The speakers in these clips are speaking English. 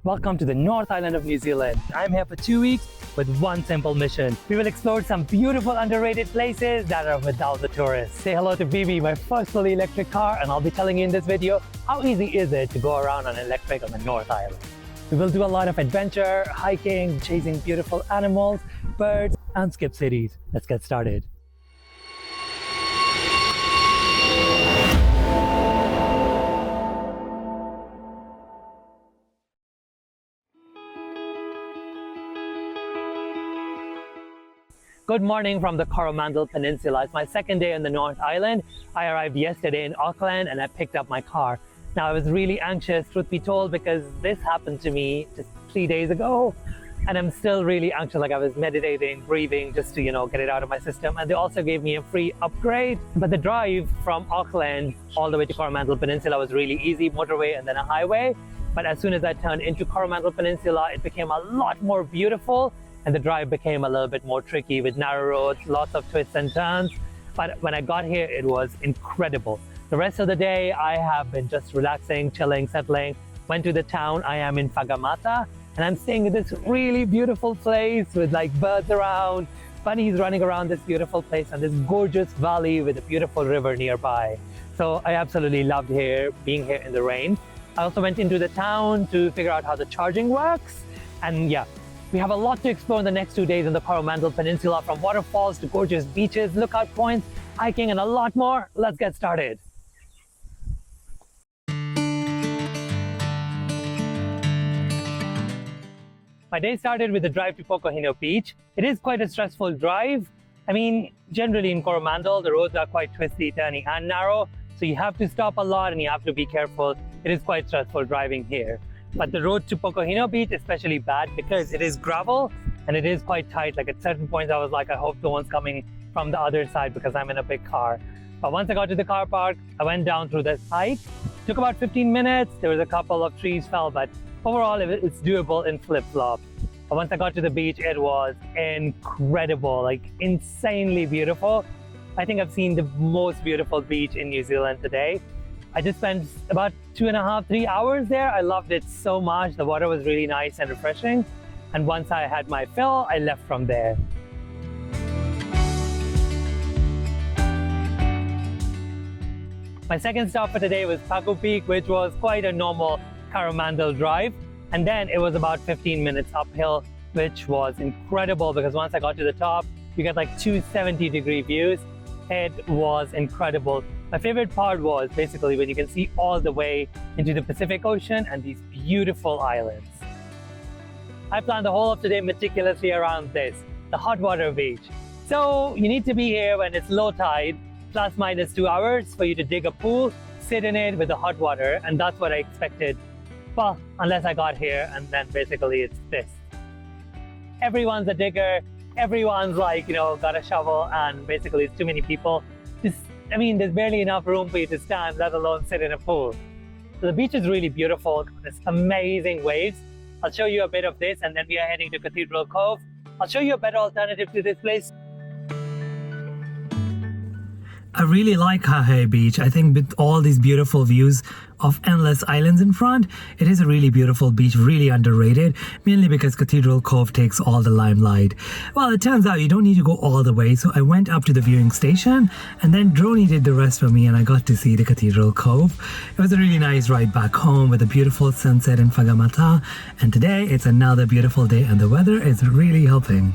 Welcome to the North Island of New Zealand. I'm here for 2 weeks with one simple mission. We will explore some beautiful underrated places that are without the tourists. Say hello to Bibi, my first fully electric car, and I'll be telling you in this video how easy is it to go around on electric on the North Island. We will do a lot of adventure, hiking, chasing beautiful animals, birds, and skip cities. Let's get started. Good morning from the Coromandel Peninsula. It's my second day on the North Island. I arrived yesterday in Auckland and I picked up my car. Now I was really anxious, truth be told, because this happened to me just 3 days ago. And I'm still really anxious, like I was meditating, breathing, just to, get it out of my system. And they also gave me a free upgrade. But the drive from Auckland all the way to Coromandel Peninsula was really easy, motorway and then a highway. But as soon as I turned into Coromandel Peninsula, it became a lot more beautiful. And the drive became a little bit more tricky with narrow roads, lots of twists and turns. But when I got here, it was incredible. The rest of the day, I have been just relaxing, chilling, settling. Went to the town. I am in Whangamata, and I'm staying in this really beautiful place with like birds around, bunnies running around this beautiful place, and this gorgeous valley with a beautiful river nearby. So I absolutely loved being here in the rain. I also went into the town to figure out how the charging works. And yeah, we have a lot to explore in the next 2 days on the Coromandel Peninsula, from waterfalls to gorgeous beaches, lookout points, hiking, and a lot more. Let's get started. My day started with a drive to Pokohino beach. It is quite a stressful drive. I mean, generally in Coromandel, the roads are quite twisty, turny, and narrow, so you have to stop a lot and you have to be careful. It is quite stressful driving here. But the road to Pokohino beach is especially bad because it is gravel and it is quite tight. Like at certain points, I was like, I hope no one's coming from the other side because I'm in a big car. But once I got to the car park, I went down through this hike. Took about 15 minutes. There was a couple of trees fell, but overall it's doable in flip-flops. But once I got to the beach, it was incredible, like insanely beautiful. I think I've seen the most beautiful beach in New Zealand today. I just spent about 2.5 to 3 hours there. I loved it so much. The water was really nice and refreshing. And once I had my fill, I left from there. My second stop for today was Paku Peak, which was quite a normal Coromandel drive. And then it was about 15 minutes uphill, which was incredible because once I got to the top, you get like 270-degree views. It was incredible. My favorite part was basically when you can see all the way into the Pacific Ocean and these beautiful islands. I planned the whole of today meticulously around this, the hot water beach. So you need to be here when it's low tide, plus minus 2 hours for you to dig a pool, sit in it with the hot water, and that's what I expected. Well, unless I got here, and then basically it's this. Everyone's a digger, everyone's like, got a shovel, and basically it's too many people. There's barely enough room for you to stand, let alone sit in a pool. So the beach is really beautiful. There's amazing waves. I'll show you a bit of this, and then we are heading to Cathedral Cove. I'll show you a better alternative to this place. I really like Hahei Beach. I think with all these beautiful views of endless islands in front, it is a really beautiful beach, really underrated, mainly because Cathedral Cove takes all the limelight. Well, it turns out you don't need to go all the way, so I went up to the viewing station and then Droney did the rest for me and I got to see the Cathedral Cove. It was a really nice ride back home with a beautiful sunset in Whangamata, and today it's another beautiful day and the weather is really helping.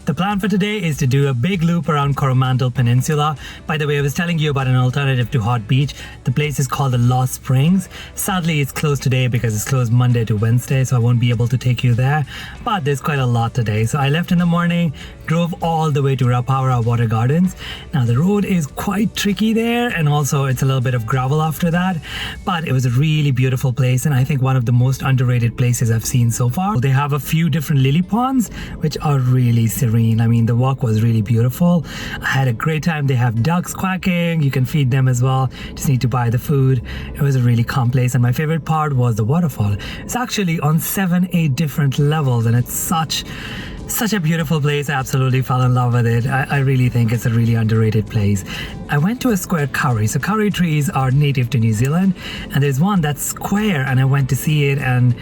The plan for today is to do a big loop around Coromandel Peninsula. By the way, I was telling you about an alternative to Hot Beach. The place is called the Lost Springs. Sadly, it's closed today because it's closed Monday to Wednesday, so I won't be able to take you there. But there's quite a lot today. So I left in the morning, drove all the way to Rapaura Water Gardens. Now the road is quite tricky there, and also it's a little bit of gravel after that. But it was a really beautiful place, and I think one of the most underrated places I've seen so far. They have a few different lily ponds, which are really serene. I mean, the walk was really beautiful. I had a great time. They have ducks quacking. You can feed them as well. Just need to buy the food. It was a really calm place. And my favorite part was the waterfall. It's actually on 7-8 different levels, and it's such a beautiful place. I absolutely fell in love with it. I really think it's a really underrated place. I went to a square kauri. So kauri trees are native to New Zealand, and there's one that's square, and I went to see it, and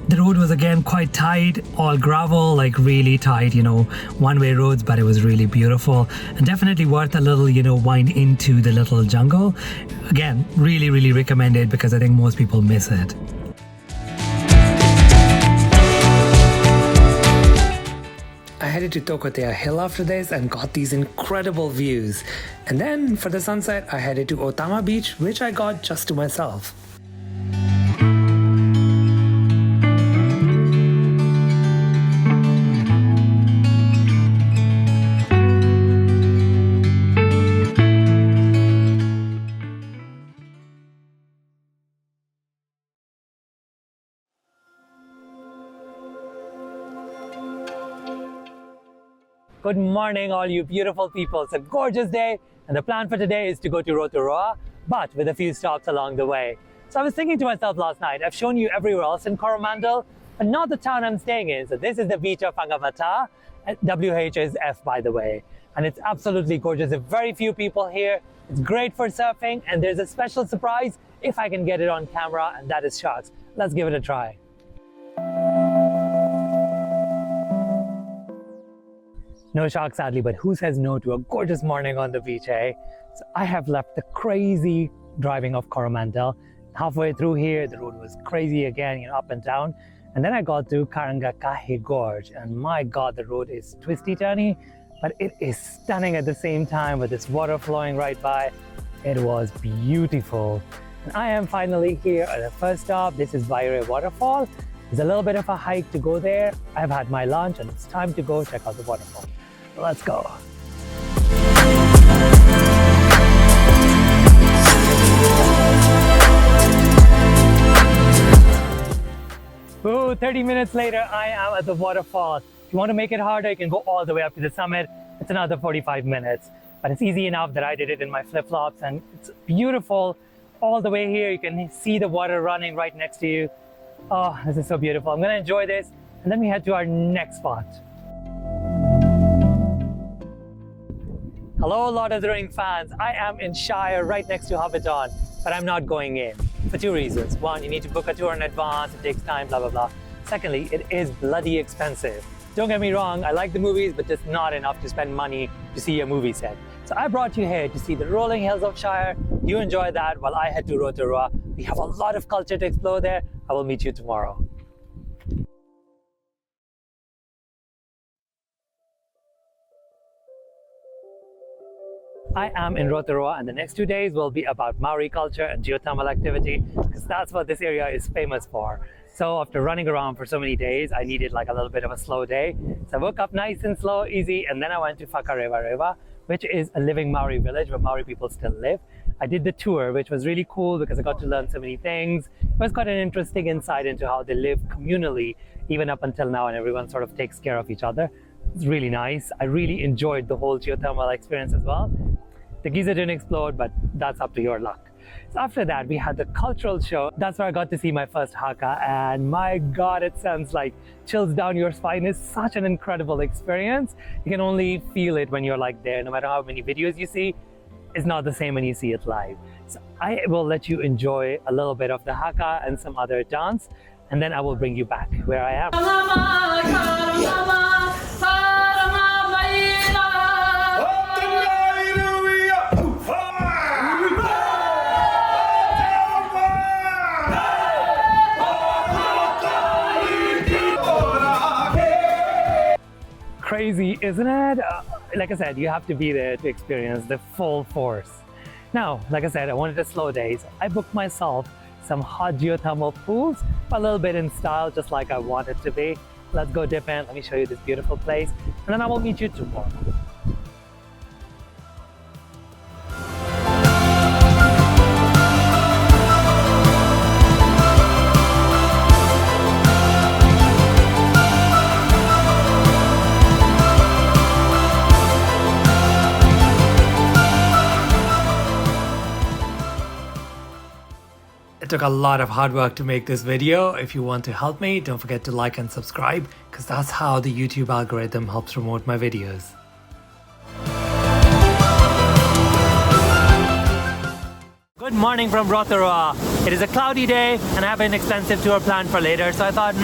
the road was again quite tight, all gravel, like really tight, one-way roads, but it was really beautiful and definitely worth a little, wind into the little jungle. Again, really, really recommend it because I think most people miss it. I headed to Tokotea Hill after this and got these incredible views. And then for the sunset, I headed to Otama Beach, which I got just to myself. Good morning, all you beautiful people. It's a gorgeous day, and the plan for today is to go to Rotorua, but with a few stops along the way. So I was thinking to myself last night, I've shown you everywhere else in Coromandel, but not the town I'm staying in. So this is the beach of Whangamata. WH is F, by the way. And it's absolutely gorgeous. There are very few people here. It's great for surfing, and there's a special surprise if I can get it on camera, and that is sharks. Let's give it a try. No sharks, sadly, but who says no to a gorgeous morning on the beach, eh? So I have left the crazy driving of Coromandel. Halfway through here, the road was crazy again, up and down. And then I got to Karangahake Gorge, and my God, the road is twisty-turny, but it is stunning at the same time with this water flowing right by. It was beautiful. And I am finally here at the first stop. This is Wairere waterfall. There's a little bit of a hike to go there. I've had my lunch and it's time to go check out the waterfall. Let's go. Ooh, 30 minutes later, I am at the waterfall. If you want to make it harder, you can go all the way up to the summit. It's another 45 minutes, but it's easy enough that I did it in my flip-flops, and it's beautiful. All the way here, you can see the water running right next to you. Oh, this is so beautiful. I'm gonna enjoy this, and then we head to our next spot. Hello, Lord of the Rings fans. I am in Shire, right next to Hobbiton, but I'm not going in for two reasons. One, you need to book a tour in advance. It takes time, blah, blah, blah. Secondly, it is bloody expensive. Don't get me wrong, I like the movies, but just not enough to spend money to see a movie set. So I brought you here to see the rolling hills of Shire. You enjoy that while I head to Rotorua. We have a lot of culture to explore there. I will meet you tomorrow. I am in Rotorua, and the next 2 days will be about Māori culture and geothermal activity, because that's what this area is famous for. So after running around for so many days, I needed like a little bit of a slow day. So I woke up nice and slow, easy, and then I went to Whakarewarewa, which is a living Māori village where Māori people still live. I did the tour, which was really cool because I got to learn so many things. It was quite an interesting insight into how they live communally, even up until now, and everyone sort of takes care of each other. It's really nice. I really enjoyed the whole geothermal experience as well. The geyser didn't explode, but that's up to your luck. So after that, we had the cultural show. That's where I got to see my first haka, and my God, it sounds like chills down your spine. It's such an incredible experience. You can only feel it when you're like there. No matter how many videos you see, it's not the same when you see it live. So I will let you enjoy a little bit of the haka and some other dance, and then I will bring you back where I am. Crazy, isn't it? Like I said, you have to be there to experience the full force. Now, like I said, I wanted a slow day, so I booked myself some hot geothermal pools, a little bit in style, just like I want it to be. Let's go dip in. Let me show you this beautiful place, and then I will meet you tomorrow. It took a lot of hard work to make this video. If you want to help me, don't forget to like and subscribe, because that's how the YouTube algorithm helps promote my videos. Good morning from Rotorua. It is a cloudy day and I have an extensive tour planned for later, so I thought,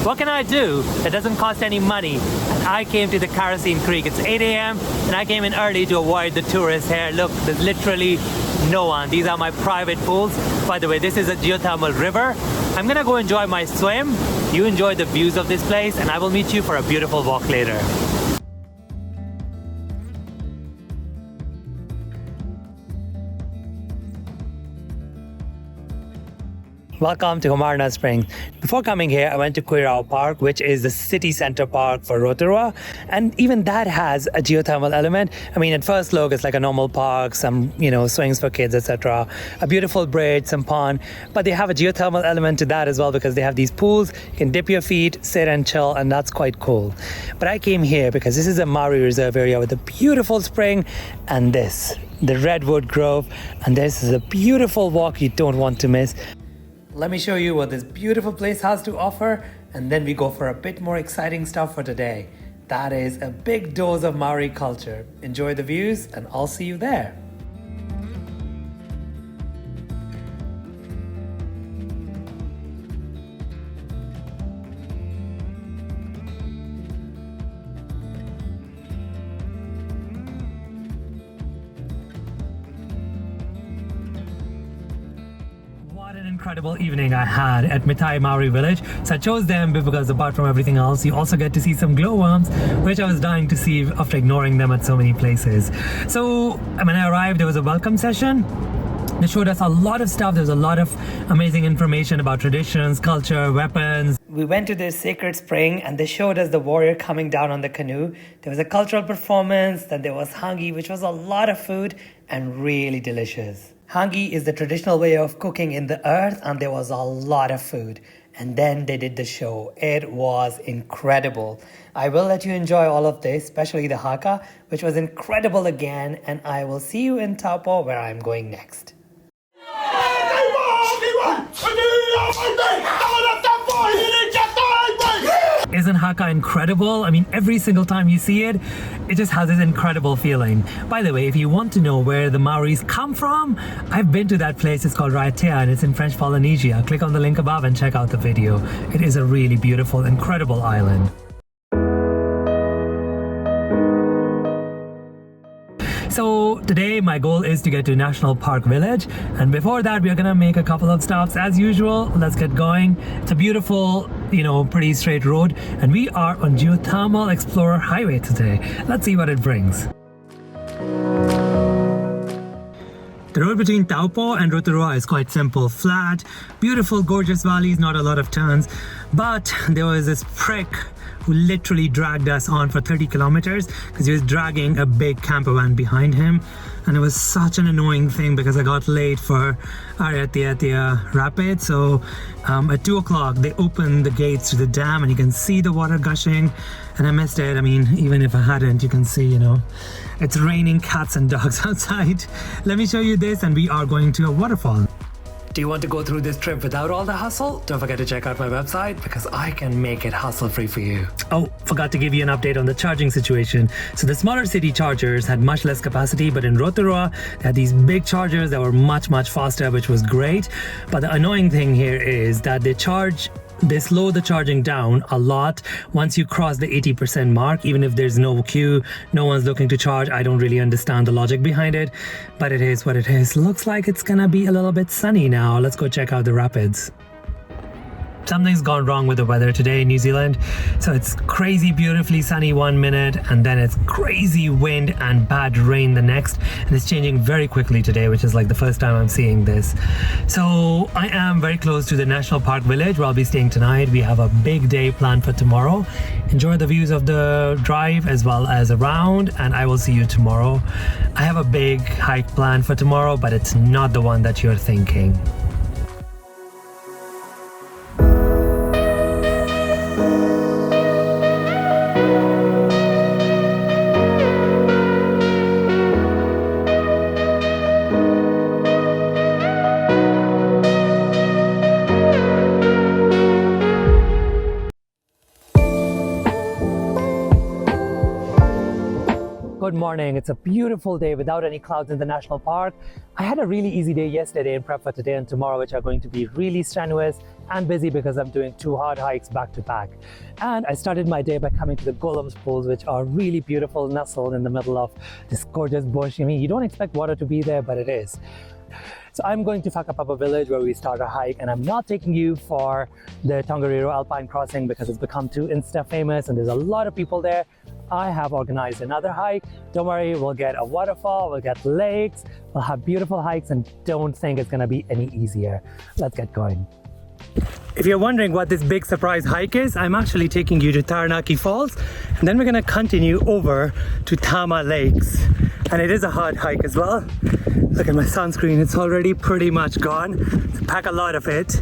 what can I do that doesn't cost any money? And I came to the Kerosene Creek. It's 8 a.m. and I came in early to avoid the tourists here. Look, there's literally no one. These are my private pools. By the way, this is a geothermal river. I'm gonna go enjoy my swim. You enjoy the views of this place and I will meet you for a beautiful walk later. Welcome to Homarna Springs. Before coming here, I went to Koirau Park, which is the city center park for Rotorua. And even that has a geothermal element. I mean, at first look, it's like a normal park, some, swings for kids, etc. A beautiful bridge, some pond. But they have a geothermal element to that as well because they have these pools. You can dip your feet, sit and chill, and that's quite cool. But I came here because this is a Māori reserve area with a beautiful spring and the Redwood Grove. And this is a beautiful walk you don't want to miss. Let me show you what this beautiful place has to offer, and then we go for a bit more exciting stuff for today. That is a big dose of Māori culture. Enjoy the views, and I'll see you there. Incredible evening I had at Mitai Māori village. So I chose them because apart from everything else, you also get to see some glowworms, which I was dying to see after ignoring them at so many places. So when I arrived, there was a welcome session. They showed us a lot of stuff. There was a lot of amazing information about traditions, culture, weapons. We went to this sacred spring and they showed us the warrior coming down on the canoe. There was a cultural performance, then there was hangi, which was a lot of food and really delicious. Hangi is the traditional way of cooking in the earth, and there was a lot of food. And then they did the show. It was incredible. I will let you enjoy all of this, especially the Haka, which was incredible again, and I will see you in Taupo, where I'm going next. Isn't Haka incredible? I mean, every single time you see it, it just has this incredible feeling. By the way, if you want to know where the Maoris come from, I've been to that place. It's called Rapaura and it's in French Polynesia. Click on the link above and check out the video. It is a really beautiful, incredible island. So today my goal is to get to National Park Village, and before that we are gonna make a couple of stops as usual. Let's get going. It's a beautiful, pretty straight road, and we are on Geothermal Explorer Highway today. Let's see what it brings. The road between Taupo and Rotorua is quite simple, flat, beautiful, gorgeous valleys, not a lot of turns, but there was this prick who literally dragged us on for 30 kilometers because he was dragging a big camper van behind him, and it was such an annoying thing because I got late for Rapaura Rapid. So at 2 o'clock they opened the gates to the dam and you can see the water gushing, and I missed it. I mean, even if I hadn't, you can see, it's raining cats and dogs outside. Let me show you this, and we are going to a waterfall. Do you want to go through this trip without all the hustle? Don't forget to check out my website because I can make it hustle-free for you. Oh, forgot to give you an update on the charging situation. So the smaller city chargers had much less capacity, but in Rotorua, they had these big chargers that were much, much faster, which was great. But the annoying thing here is that they slow the charging down a lot once you cross the 80% mark, even if there's no queue, no one's looking to charge. I don't really understand the logic behind it, but it is what it is. Looks like it's gonna be a little bit sunny now. Let's go check out the rapids. Something's gone wrong with the weather today in New Zealand. So it's crazy beautifully sunny 1 minute, and then it's crazy wind and bad rain the next, and it's changing very quickly today, which is like the first time I'm seeing this. So I am very close to the National Park Village where I'll be staying tonight. We have a big day planned for tomorrow. Enjoy the views of the drive as well as around, and I will see you tomorrow. I have a big hike planned for tomorrow, but it's not the one that you're thinking. Good morning. It's a beautiful day without any clouds in the national park. I had a really easy day yesterday in prep for today and tomorrow, which are going to be really strenuous and busy because I'm doing 2 hard hikes back to back. And I started my day by coming to the Glowworm pools, which are really beautiful, nestled in the middle of this gorgeous bush. I mean, you don't expect water to be there, but it is. So I'm going to Whakapapa village where we start our hike, and I'm not taking you for the Tongariro Alpine crossing because it's become too Insta famous and there's a lot of people there. I have organized another hike. Don't worry, we'll get a waterfall, we'll get lakes, we'll have beautiful hikes, and don't think it's gonna be any easier. Let's get going. If you're wondering what this big surprise hike is, I'm actually taking you to Taranaki Falls, and then we're gonna continue over to Tama lakes. And it is a hard hike as well. Look at my sunscreen, it's already pretty much gone. So pack a lot of it.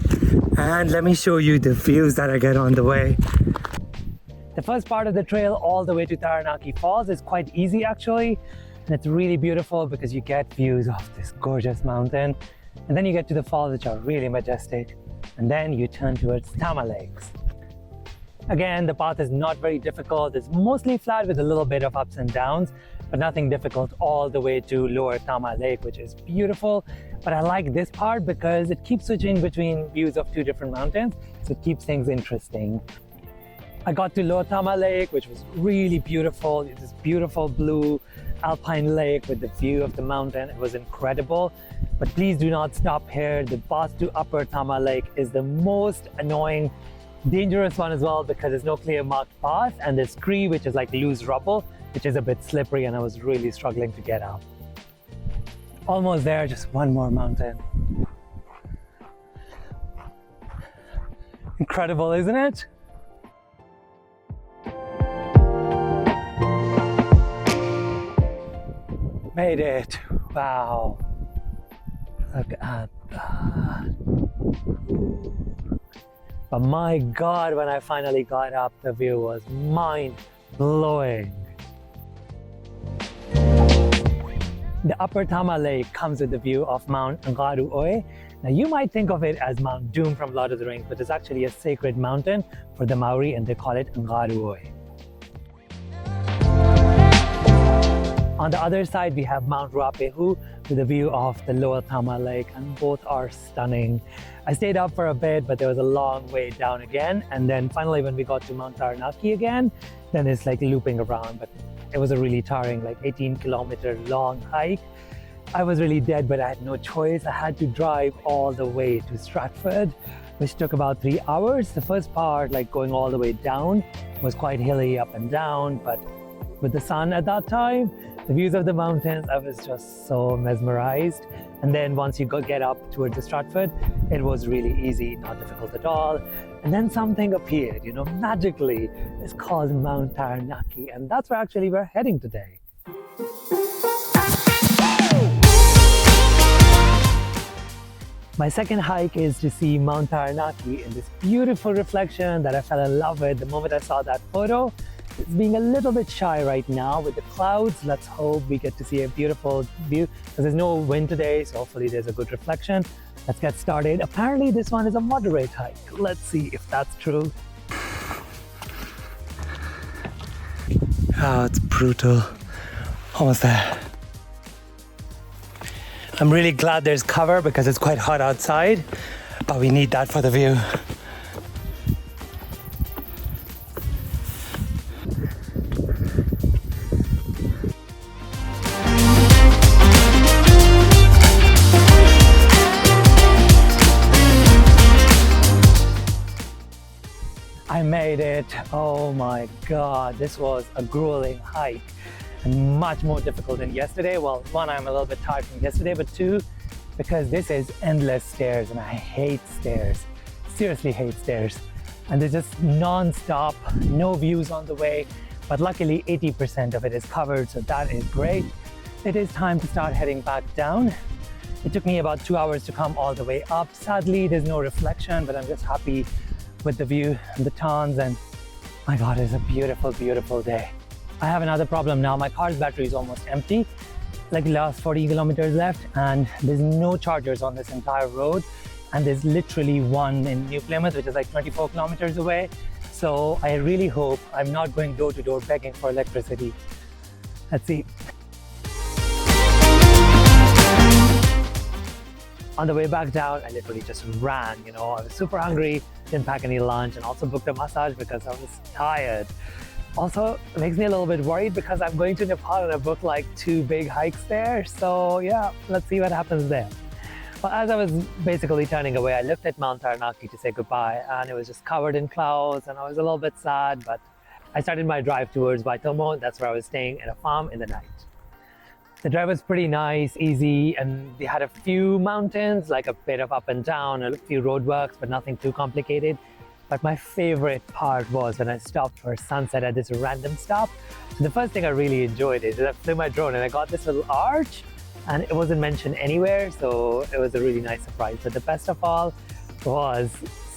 And let me show you the views that I get on the way. The first part of the trail all the way to Taranaki Falls is quite easy actually. And it's really beautiful because you get views of this gorgeous mountain. And then you get to the falls, which are really majestic. And then you turn towards Tama lakes. Again, the path is not very difficult. It's mostly flat with a little bit of ups and downs, but nothing difficult all the way to Lower Tama Lake, which is beautiful. But I like this part because it keeps switching between views of 2 different mountains, so it keeps things interesting. I got to Lower Tama Lake, which was really beautiful. It's this beautiful blue alpine lake with the view of the mountain. It was incredible. But please do not stop here. The path to Upper Tama Lake is the most annoying, dangerous one as well because there's no clear marked path, and there's scree, which is like loose rubble, which is a bit slippery, and I was really struggling to get up. Almost there, just one more mountain. Incredible, isn't it? Made it. Wow. Look at that. But my God, when I finally got up, the view was mind-blowing. The Upper Tama Lake comes with the view of Mount Ngaruoe. Now you might think of it as Mount Doom from Lord of the Rings, but it's actually a sacred mountain for the Māori, and they call it Ngaruoe. On the other side, we have Mount Ruapehu with a view of the Lower Tama Lake, and both are stunning. I stayed up for a bit, but there was a long way down again. And then finally, when we got to Mount Taranaki again, then it's like looping around. But it was a really tiring, like 18-kilometer long hike. I was really dead, but I had no choice. I had to drive all the way to Stratford, which took about 3 hours. The first part, like going all the way down, was quite hilly up and down, but with the sun at that time, the views of the mountains, I was just so mesmerized. And then once you get up towards the Stratford, it was really easy, not difficult at all. And then something appeared, magically. It's called Mount Taranaki, and that's where actually we're heading today. My second hike is to see Mount Taranaki in this beautiful reflection that I fell in love with the moment I saw that photo. It's being a little bit shy right now with the clouds. Let's hope we get to see a beautiful view because there's no wind today, so hopefully there's a good reflection. Let's get started. Apparently this one is a moderate hike. Let's see if that's true. Oh, it's brutal. Almost there. I'm really glad there's cover because it's quite hot outside, but we need that for the view. I made it. Oh my God, this was a grueling hike and much more difficult than yesterday. Well, 1, I'm a little bit tired from yesterday, but 2, because this is endless stairs and I hate stairs. Seriously hate stairs. And they're just non-stop, no views on the way, but luckily 80% of it is covered, so that is great. It is time to start heading back down. It took me about 2 hours to come all the way up. Sadly, there's no reflection, but I'm just happy with the view and the Tarns, and my God, it's a beautiful, beautiful day. I have another problem now. My car's battery is almost empty, like the last 40 kilometers left, and there's no chargers on this entire road. And there's literally one in New Plymouth, which is like 24 kilometers away. So I really hope I'm not going door to door begging for electricity. Let's see. On the way back down, I literally just ran, I was super hungry, didn't pack any lunch, and also booked a massage because I was tired. Also, it makes me a little bit worried because I'm going to Nepal and I booked like 2 big hikes there. So yeah, let's see what happens there. Well, as I was basically turning away, I looked at Mount Taranaki to say goodbye, and it was just covered in clouds, and I was a little bit sad, but I started my drive towards Waitomo. That's where I was staying at a farm in the night. The drive was pretty nice, easy, and we had a few mountains, like a bit of up and down, a few roadworks, but nothing too complicated. But my favorite part was when I stopped for sunset at this random stop. So the first thing I really enjoyed is that I flew my drone and I got this little arch, and it wasn't mentioned anywhere, so it was a really nice surprise. But the best of all was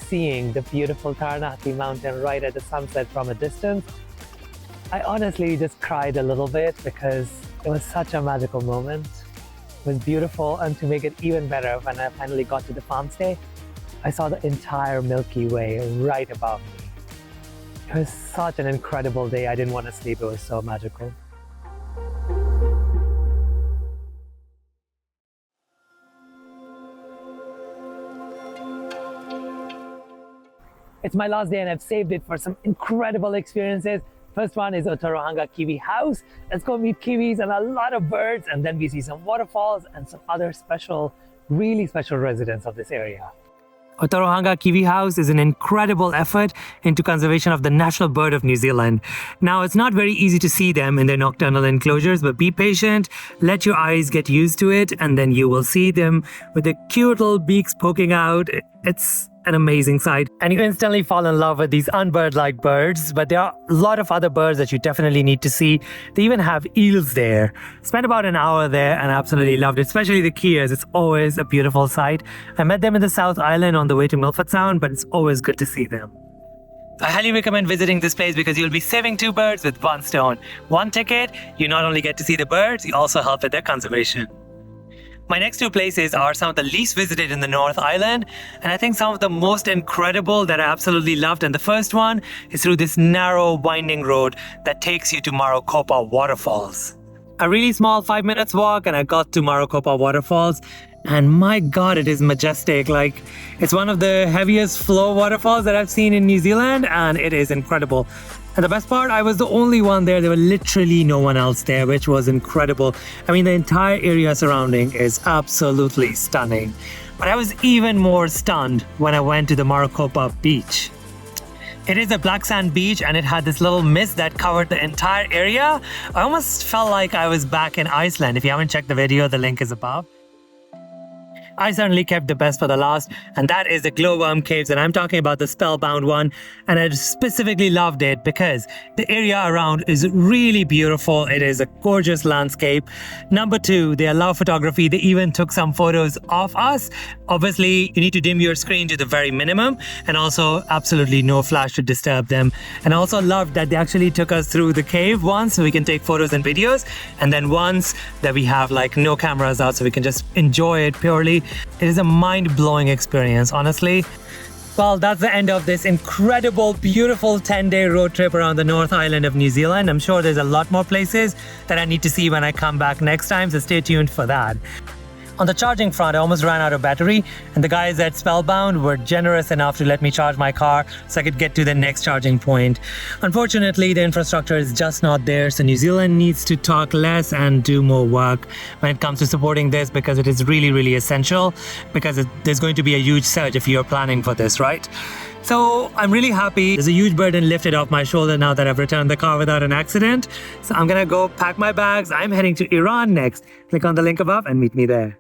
seeing the beautiful Taranaki mountain right at the sunset from a distance. I honestly just cried a little bit because it was such a magical moment. It was beautiful, and to make it even better, when I finally got to the farm stay, I saw the entire Milky Way right above me. It was such an incredible day. I didn't want to sleep. It was so magical. It's my last day and I've saved it for some incredible experiences. First one is Otama Kiwi house. Let's go meet kiwis and a lot of birds, and then we see some waterfalls and some other really special residents of this area. Otama Kiwi House is an incredible effort into conservation of the national bird of New Zealand. Now, it's not very easy to see them in their nocturnal enclosures, but be patient, let your eyes get used to it, and then you will see them with their cute little beaks poking out. It's an amazing sight, and you instantly fall in love with these unbird-like birds. But there are a lot of other birds that you definitely need to see. They even have eels there. Spent about an hour there and absolutely loved it, especially the keas. It's always a beautiful sight. I met them in the South Island on the way to Milford Sound, but it's always good to see them. I highly recommend visiting this place because you'll be saving 2 birds with 1 stone. 1 ticket, you not only get to see the birds, you also help with their conservation. My next 2 places are some of the least visited in the North Island, and I think some of the most incredible that I absolutely loved. And the first one is through this narrow, winding road that takes you to Marokopa Waterfalls. A really small 5 minutes walk, and I got to Marokopa Waterfalls, and my God, it is majestic. Like, it's one of the heaviest flow waterfalls that I've seen in New Zealand, and it is incredible. And the best part, I was the only one there. There were literally no one else there, which was incredible. I mean, the entire area surrounding is absolutely stunning. But I was even more stunned when I went to the Marokopa beach. It is a black sand beach, and it had this little mist that covered the entire area. I almost felt like I was back in Iceland. If you haven't checked the video, the link is above. I certainly kept the best for the last, and that is the Glowworm caves, and I'm talking about the spellbound one. And I specifically loved it because the area around is really beautiful. It is a gorgeous landscape. Number 2, they allow photography. They even took some photos of us. Obviously, you need to dim your screen to the very minimum, and also absolutely no flash to disturb them. And I also loved that they actually took us through the cave once so we can take photos and videos, and then once that we have like no cameras out so we can just enjoy it purely. It is a mind-blowing experience, honestly. Well, that's the end of this incredible, beautiful 10-day road trip around the North Island of New Zealand. I'm sure there's a lot more places that I need to see when I come back next time, so stay tuned for that. On the charging front, I almost ran out of battery, and the guys at Spellbound were generous enough to let me charge my car so I could get to the next charging point. Unfortunately, the infrastructure is just not there, so New Zealand needs to talk less and do more work when it comes to supporting this, because it is really, really essential, because there's going to be a huge surge if you're planning for this, right? So I'm really happy. There's a huge burden lifted off my shoulder now that I've returned the car without an accident. So I'm gonna go pack my bags. I'm heading to Iran next. Click on the link above and meet me there.